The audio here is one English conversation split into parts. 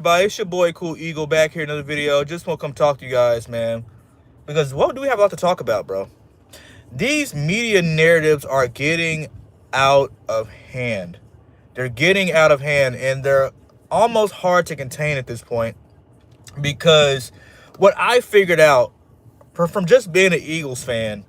everybody? It's your boy Cool Eagle back here in another video. Just want to come talk to you guys, man. Because what do we have a lot to talk about, bro? These media narratives are getting out of hand. They're getting out of hand, and they're almost hard to contain at this point. Because what I figured out from just being an Eagles fan,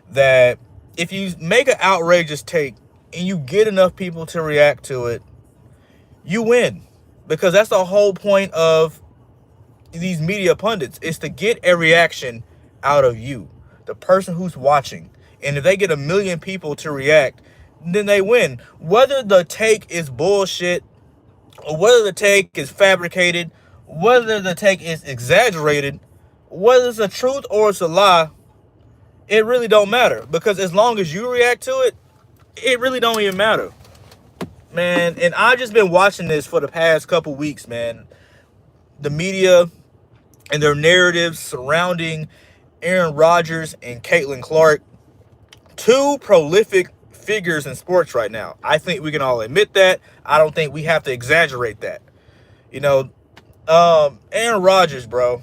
that if you make an outrageous take and you get enough people to react to it, you win. Because that's the whole point of these media pundits, is to get a reaction out of you, the person who's watching. And if they get a million people to react, then they win. Whether the take is bullshit, or whether the take is fabricated, whether the take is exaggerated, whether it's a truth or it's a lie, it really don't matter. Because as long as you react to it, it really don't even matter, man. And I've just been watching this for the past couple weeks, man. The media and their narratives surrounding Aaron Rodgers and Caitlin Clark, two prolific figures in sports right now. I think we can all admit that. I don't think we have to exaggerate that. You know, Aaron Rodgers, bro.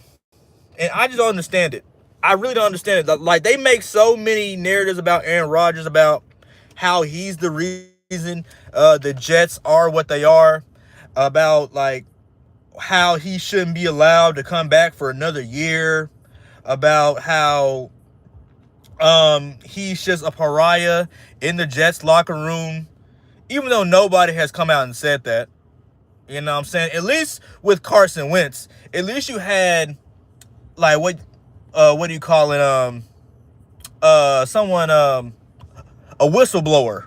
And I just don't understand it. I really don't understand it. Like, they make so many narratives about Aaron Rodgers, about how he's the reason the Jets are what they are, about, like, how he shouldn't be allowed to come back for another year, about how he's just a pariah in the Jets locker room, even though nobody has come out and said that. You know what I'm saying? At least with Carson Wentz, at least you had, like, what do you call it? Someone, a whistleblower.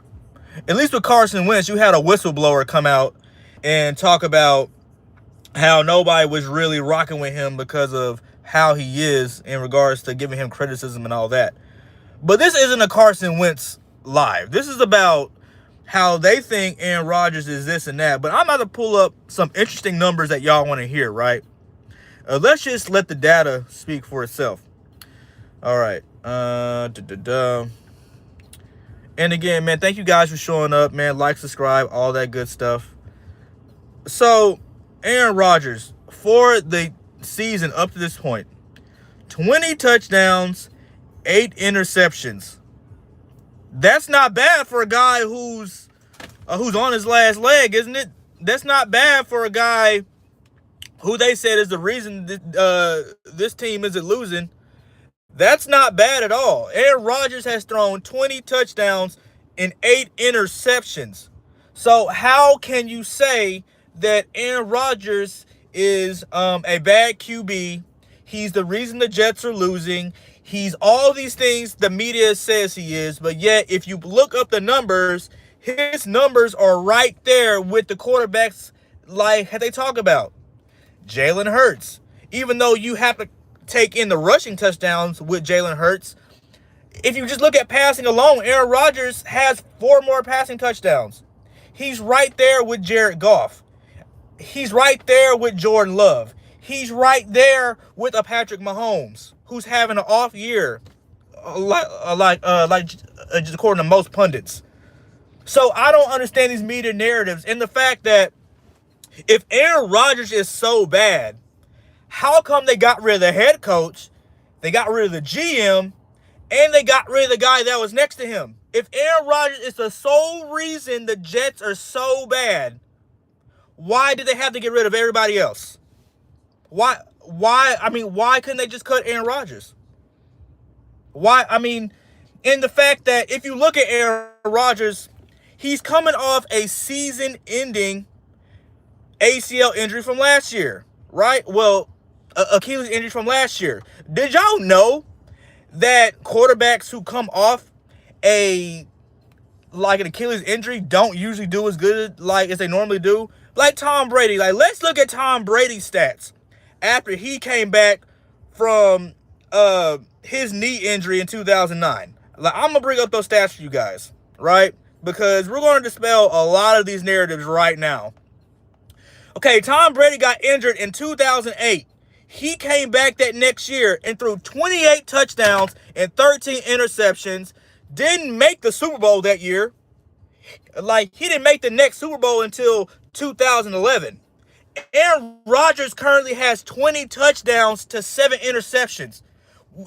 At least with Carson Wentz, you had a whistleblower come out and talk about how nobody was really rocking with him because of how he is in regards to giving him criticism and all that. But this isn't a Carson Wentz live. This is about how they think Aaron Rodgers is this and that. But I'm about to pull up some interesting numbers that y'all want to hear, right? Let's just let the data speak for itself. All right. And again, man, thank you guys for showing up, man. Like, subscribe, all that good stuff. So, Aaron Rodgers, for the season up to this point, 20 touchdowns, 8 interceptions. That's not bad for a guy who's on his last leg, isn't it? That's not bad for a guy who they said is the reason this team isn't losing. That's not bad at all. Aaron Rodgers has thrown 20 touchdowns and 8 interceptions. So how can you say that Aaron Rodgers is a bad QB? He's the reason the Jets are losing. He's all these things the media says he is. But yet, if you look up the numbers, his numbers are right there with the quarterbacks like they talk about. Jalen Hurts. Even though you have to take in the rushing touchdowns with Jalen Hurts, if you just look at passing alone, Aaron Rodgers has 4 more passing touchdowns. He's right there with Jared Goff. He's right there with Jordan Love. He's right there with a Patrick Mahomes, who's having an off year, just according to most pundits. So I don't understand these media narratives and the fact that if Aaron Rodgers is so bad, how come they got rid of the head coach, they got rid of the GM, and they got rid of the guy that was next to him? If Aaron Rodgers is the sole reason the Jets are so bad, why did they have to get rid of everybody else? Why couldn't they just cut Aaron Rodgers? In the fact that if you look at Aaron Rodgers, he's coming off a season-ending ACL injury from last year, right? Well, Achilles injury from last year. Did y'all know that quarterbacks who come off an Achilles injury don't usually do as good as they normally do? Like Tom Brady. Like, let's look at Tom Brady's stats after he came back from his knee injury in 2009. Like, I'm gonna bring up those stats for you guys, right? Because we're going to dispel a lot of these narratives right now. Okay, Tom Brady got injured in 2008. He came back that next year and threw 28 touchdowns and 13 interceptions. Didn't make the Super Bowl that year. He didn't make the next Super Bowl until 2011. Aaron Rodgers currently has 20 touchdowns to 7 interceptions.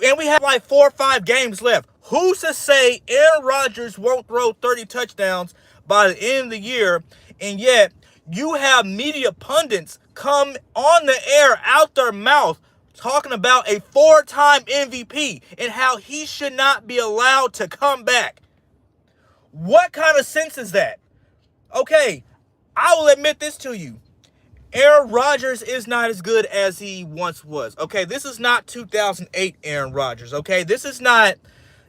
And we have like 4 or 5 games left. Who's to say Aaron Rodgers won't throw 30 touchdowns by the end of the year? And yet, you have media pundits come on the air out their mouth talking about a 4-time MVP and how he should not be allowed to come back. What kind of sense is that? Okay, I will admit this to you. Aaron Rodgers is not as good as he once was. Okay, this is not 2008 Aaron Rodgers. Okay, this is not,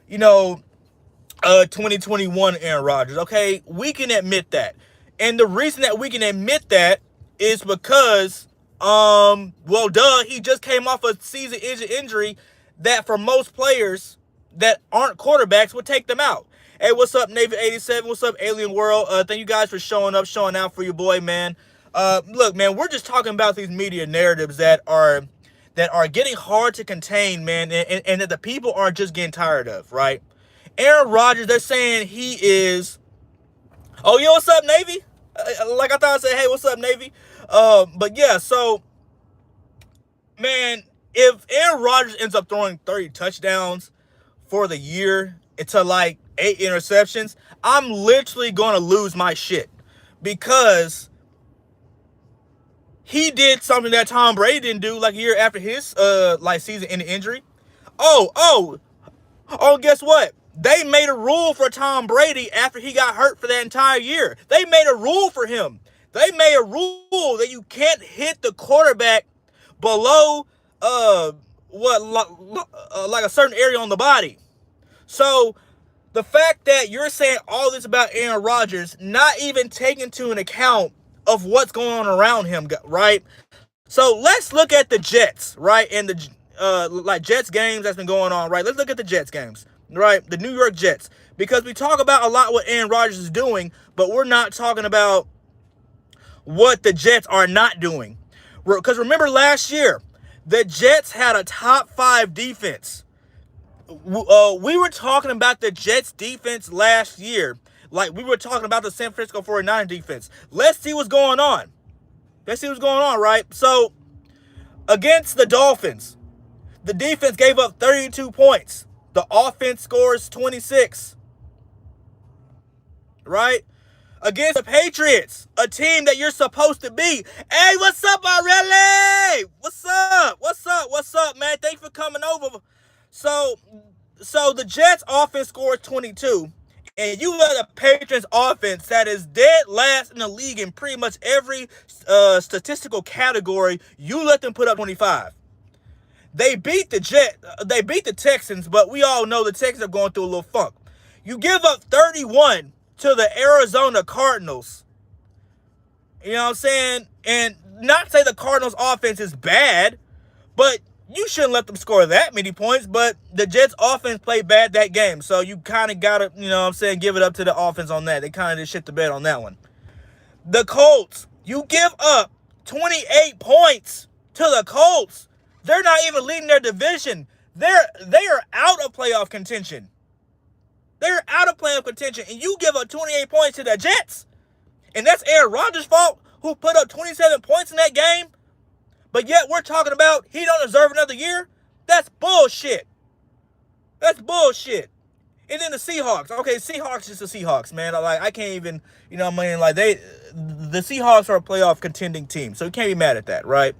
2021 Aaron Rodgers. Okay, we can admit that. And the reason that we can admit that is because, he just came off a season-ending injury that for most players that aren't quarterbacks would take them out. Hey, what's up, Navy 87? What's up, Alien World? Thank you guys for showing up, showing out for your boy, man. Look, man, we're just talking about these media narratives that are getting hard to contain, man, and that the people are just getting tired of, right? Aaron Rodgers, they're saying he is. Oh, yo, what's up, Navy? Like I thought I said, hey, what's up, Navy? But yeah, so, man, if Aaron Rodgers ends up throwing 30 touchdowns for the year to like 8 interceptions, I'm literally going to lose my shit because he did something that Tom Brady didn't do like a year after his season-ending injury. Oh, guess what? They made a rule for Tom Brady after he got hurt for that entire year. They made a rule for him. They made a rule that you can't hit the quarterback below like a certain area on the body. So the fact that you're saying all this about Aaron Rodgers, not even taking into account of what's going on around him, right? So let's look at the Jets, right? And the Jets games that's been going on, right? Let's look at the Jets games, right? The New York Jets. Because we talk about a lot what Aaron Rodgers is doing, but we're not talking about what the Jets are not doing. Because remember last year, the Jets had a top 5 defense. We were talking about the Jets defense last year. Like we were talking about the San Francisco 49ers defense. Let's see what's going on. Right? So, against the Dolphins, the defense gave up 32 points. The offense scores 26. Right? Against the Patriots, a team that you're supposed to be. Hey, what's up, Aurelie? What's up, man? Thanks for coming over. So the Jets offense scores 22. And you let a Patriots offense that is dead last in the league in pretty much every statistical category, you let them put up 25. They beat the Texans, but we all know the Texans are going through a little funk. You give up 31 to the Arizona Cardinals. You know what I'm saying? And not say the Cardinals offense is bad, but you shouldn't let them score that many points, but the Jets offense played bad that game. So you kind of got to, give it up to the offense on that. They kind of just shit the bed on that one. The Colts, you give up 28 points to the Colts. They're not even leading their division. They are out of playoff contention. They're out of playoff contention, and you give up 28 points to the Jets. And that's Aaron Rodgers' fault, who put up 27 points in that game. But yet we're talking about he don't deserve another year? That's bullshit. And then the Seahawks. Okay, Seahawks is the Seahawks, man. Like, I can't even, the Seahawks are a playoff contending team. So you can't be mad at that, right?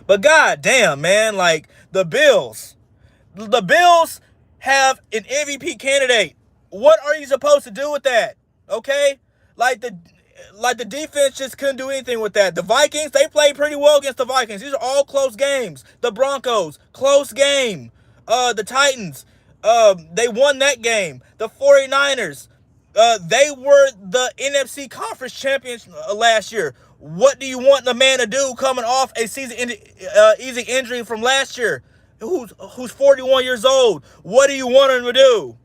But god damn, man, like the Bills. The Bills have an MVP candidate. What are you supposed to do with that? Okay? Like the defense just couldn't do anything with that. The Vikings, they played pretty well against the Vikings. These are all close games. The Broncos, close game. The Titans, they won that game. The 49ers, they were the NFC conference champions last year. What do you want the man to do coming off a easy injury from last year? Who's 41 years old? What do you want him to do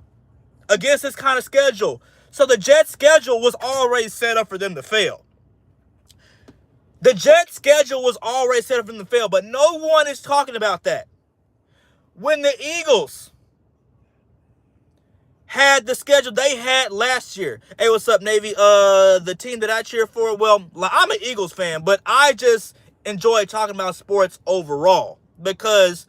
against this kind of schedule? So the Jets' schedule was already set up for them to fail. But no one is talking about that. When the Eagles had the schedule they had last year. Hey, what's up, Navy? The team that I cheer for, well, I'm an Eagles fan, but I just enjoy talking about sports overall because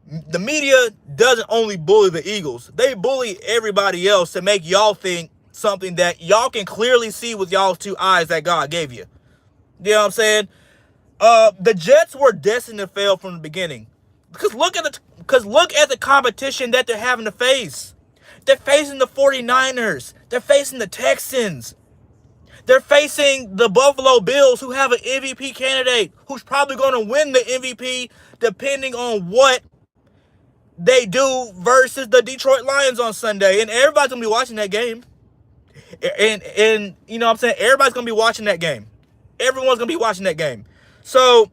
the media doesn't only bully the Eagles. They bully everybody else to make y'all think something that y'all can clearly see with y'all's two eyes that God gave you. You know what I'm saying? The Jets were destined to fail from the beginning. Because look at the competition that they're having to face. They're facing the 49ers. They're facing the Texans. They're facing the Buffalo Bills, who have an MVP candidate who's probably going to win the MVP depending on what they do versus the Detroit Lions on Sunday. And everybody's going to be watching that game. And you know what I'm saying? Everybody's going to be watching that game. Everyone's going to be watching that game. So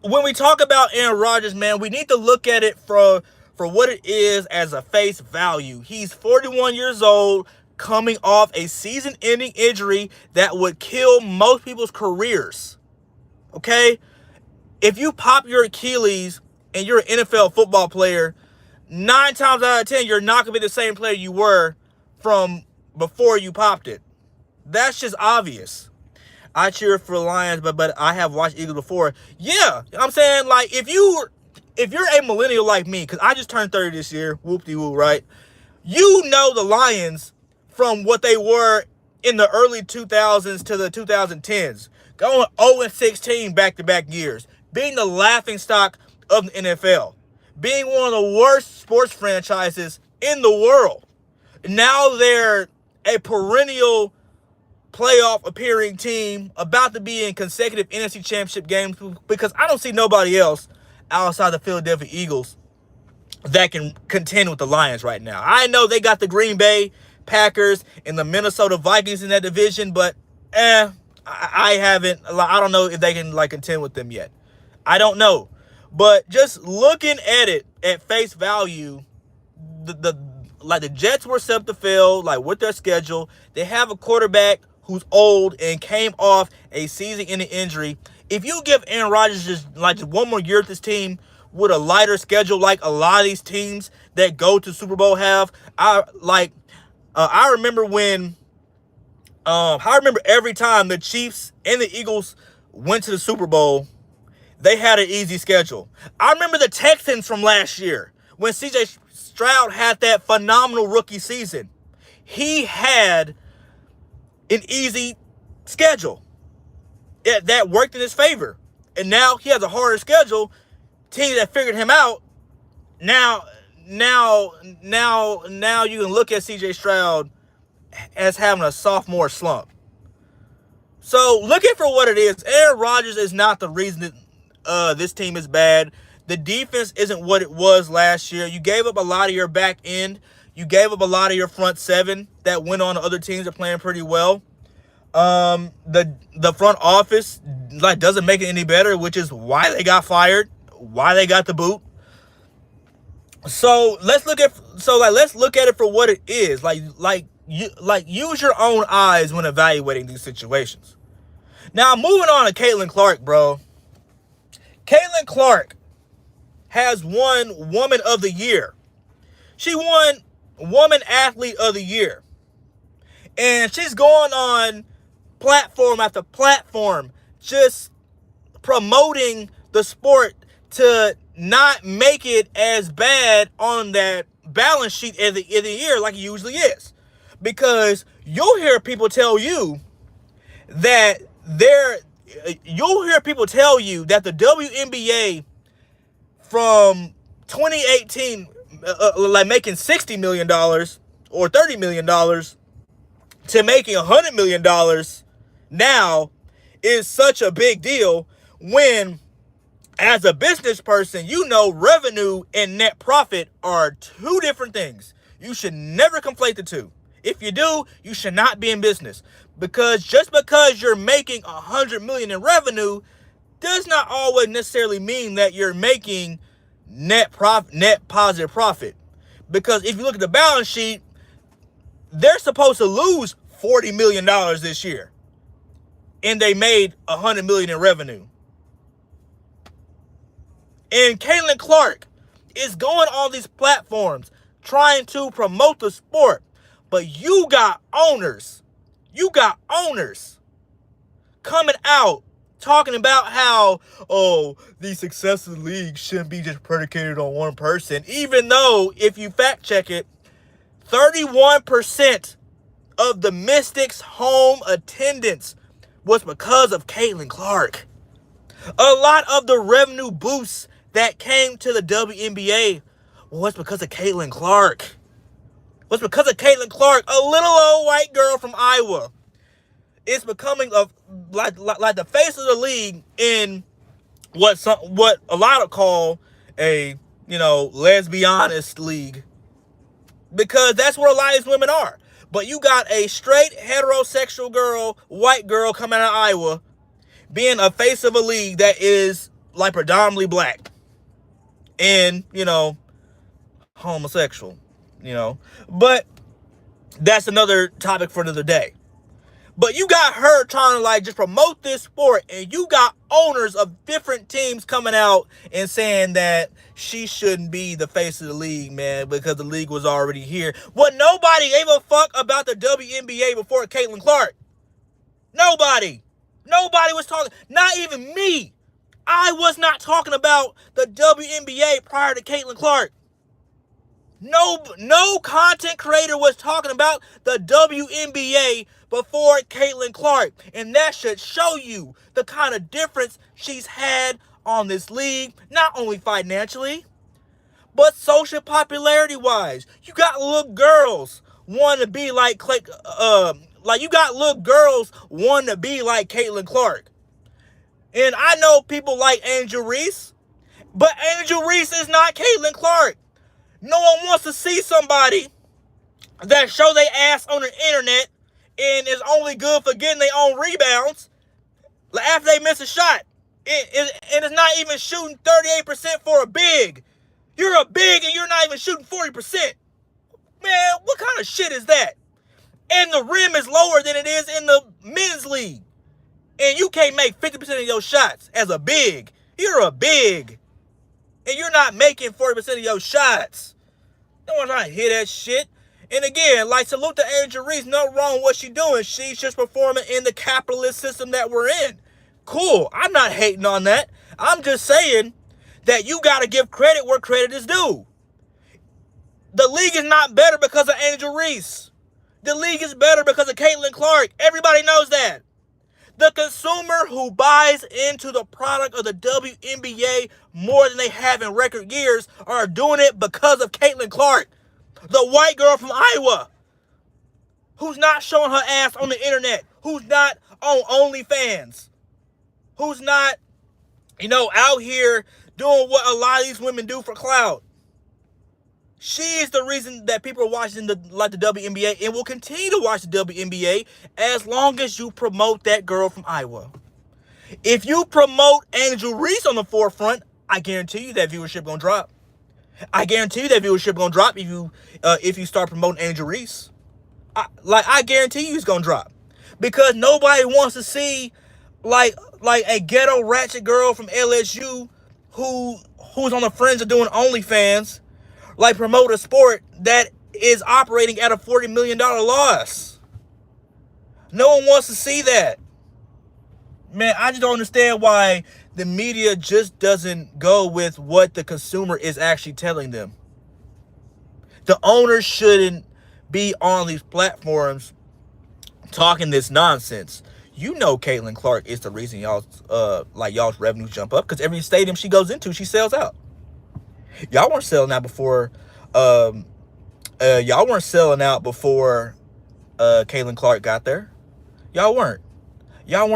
when we talk about Aaron Rodgers, man, we need to look at it for what it is as a face value. He's 41 years old, coming off a season-ending injury that would kill most people's careers. Okay? If you pop your Achilles and you're an NFL football player, 9 times out of 10, you're not going to be the same player you were from before you popped it. That's just obvious. I cheer for the Lions, but I have watched Eagles before. Yeah, I'm saying, like, if you're a millennial like me, because I just turned 30 this year, whoop-de-whoop, right? You know the Lions from what they were in the early 2000s to the 2010s. Going 0-16 back-to-back years. Being the laughingstock of the NFL. Being one of the worst sports franchises in the world. Now they're a perennial playoff appearing team, about to be in consecutive NFC Championship games, because I don't see nobody else outside the Philadelphia Eagles that can contend with the Lions right now. I know they got the Green Bay Packers and the Minnesota Vikings in that division, but I don't know if they can contend with them yet. I don't know. But just looking at it at face value, the Jets were set up to fail, with their schedule. They have a quarterback who's old and came off a season-ending injury. If you give Aaron Rodgers just one more year with this team with a lighter schedule, like a lot of these teams that go to Super Bowl have, I remember every time the Chiefs and the Eagles went to the Super Bowl, they had an easy schedule. I remember the Texans from last year when C.J. Stroud had that phenomenal rookie season. He had an easy schedule that worked in his favor, and now he has a harder schedule. Teams that figured him out. Now you can look at C.J. Stroud as having a sophomore slump. So look at for what it is. Aaron Rodgers is not the reason that this team is bad. The defense isn't what it was last year. You gave up a lot of your back end. You gave up a lot of your front seven that went on to other teams that are playing pretty well. The front office doesn't make it any better, which is why they got fired, why they got the boot. So let's look at it for what it is. Use your own eyes when evaluating these situations. Now moving on to Caitlin Clark, bro. Caitlin Clark has won Woman of the Year. She won Woman Athlete of the Year. And she's going on platform after platform, just promoting the sport to not make it as bad on that balance sheet of the year like it usually is. Because you'll hear people tell you that the WNBA from 2018, making $60 million or $30 million to making $100 million now is such a big deal, when as a business person, revenue and net profit are two different things. You should never conflate the two. If you do, you should not be in business, because just because you're making $100 million in revenue does not always necessarily mean that you're making net positive profit. Because if you look at the balance sheet, they're supposed to lose $40 million this year, and they made $100 million in revenue. And Caitlin Clark is going on these platforms trying to promote the sport. But you got owners coming out talking about how, oh, the success of the league shouldn't be just predicated on one person. Even though, if you fact check it, 31% of the Mystics' home attendance was because of Caitlin Clark. A lot of the revenue boosts that came to the WNBA was because of Caitlin Clark. A little old white girl from Iowa. It's becoming like the face of the league in what a lot of call a, lesbianist league. Because that's where a lot of these women are. But you got a straight heterosexual girl, white girl coming out of Iowa, being a face of a league that is like predominantly black and, homosexual, But that's another topic for another day. But you got her trying to just promote this sport, and you got owners of different teams coming out and saying that she shouldn't be the face of the league, man, because the league was already here. Well, nobody gave a fuck about the WNBA before Caitlin Clark. Nobody was talking, not even me. I was not talking about the WNBA prior to Caitlin Clark. No content creator was talking about the WNBA before Caitlin Clark. And that should show you the kind of difference she's had on this league, not only financially, but social popularity wise. You got little girls wanting to be like you got little girls wanting to be like Caitlin Clark. And I know people like Angel Reese, but Angel Reese is not Caitlin Clark. No one wants to see somebody that show their ass on the internet and is only good for getting their own rebounds after they miss a shot. And is not even shooting 38% for a big. You're a big and you're not even shooting 40%. Man, what kind of shit is that? And the rim is lower than it is in the men's league. And you can't make 50% of your shots as a big. You're a big. And you're not making 40% of your shots. No one's trying to hear that shit. And again, salute to Angel Reese. No wrong with what she's doing. She's just performing in the capitalist system that we're in. Cool. I'm not hating on that. I'm just saying that you got to give credit where credit is due. The league is not better because of Angel Reese. The league is better because of Caitlin Clark. Everybody knows that. The consumer who buys into the product of the WNBA more than they have in record years are doing it because of Caitlin Clark, the white girl from Iowa, who's not showing her ass on the internet, who's not on OnlyFans, who's not, out here doing what a lot of these women do for clout. She is the reason that people are watching the WNBA and will continue to watch the WNBA as long as you promote that girl from Iowa. If you promote Angel Reese on the forefront, I guarantee you that viewership gonna drop. I guarantee you that viewership gonna drop if you start promoting Angel Reese. I guarantee you it's gonna drop because nobody wants to see like a ghetto ratchet girl from LSU who's on the fringe of doing OnlyFans. Promote a sport that is operating at a $40 million loss. No one wants to see that. Man, I just don't understand why the media just doesn't go with what the consumer is actually telling them. The owners shouldn't be on these platforms talking this nonsense. Caitlin Clark is the reason y'all's revenues jump up because every stadium she goes into, she sells out. Y'all weren't selling out before. Caitlin Clark got there. Y'all weren't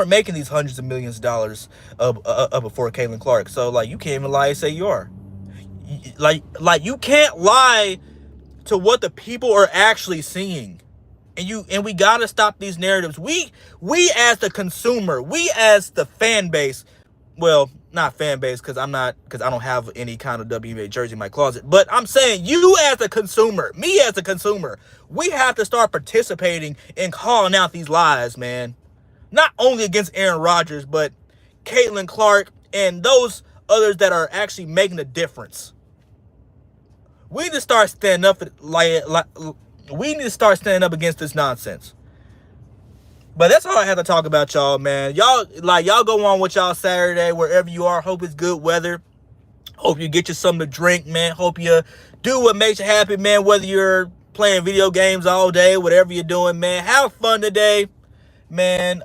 making these hundreds of millions of dollars before Caitlin Clark. So you can't even lie and say you are. You can't lie to what the people are actually seeing. And we gotta stop these narratives. We as the consumer, we as the fan base. Well, not fan base because I don't have any kind of WNBA jersey in my closet. But I'm saying you as a consumer, me as a consumer, we have to start participating in calling out these lies, man. Not only against Aaron Rodgers, but Caitlin Clark and those others that are actually making a difference. We need to start standing up we need to start standing up against this nonsense. But that's all I have to talk about, y'all, man. Y'all go on with y'all Saturday wherever you are. Hope it's good weather. Hope you get you something to drink, man. Hope you do what makes you happy, man. Whether you're playing video games all day, whatever you're doing, man. Have fun today, man.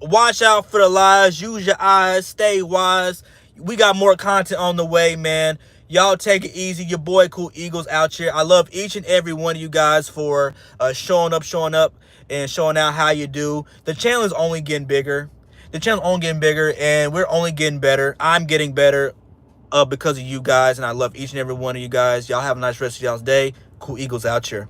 Watch out for the lies. Use your eyes. Stay wise. We got more content on the way, man. Y'all take it easy. Your boy Cool Eagles out here. I love each and every one of you guys for showing up, and showing out how you do. The channel is only getting bigger. And we're only getting better. I'm getting better because of you guys, and I love each and every one of you guys. Y'all have a nice rest of y'all's day. Cool Eagles out here.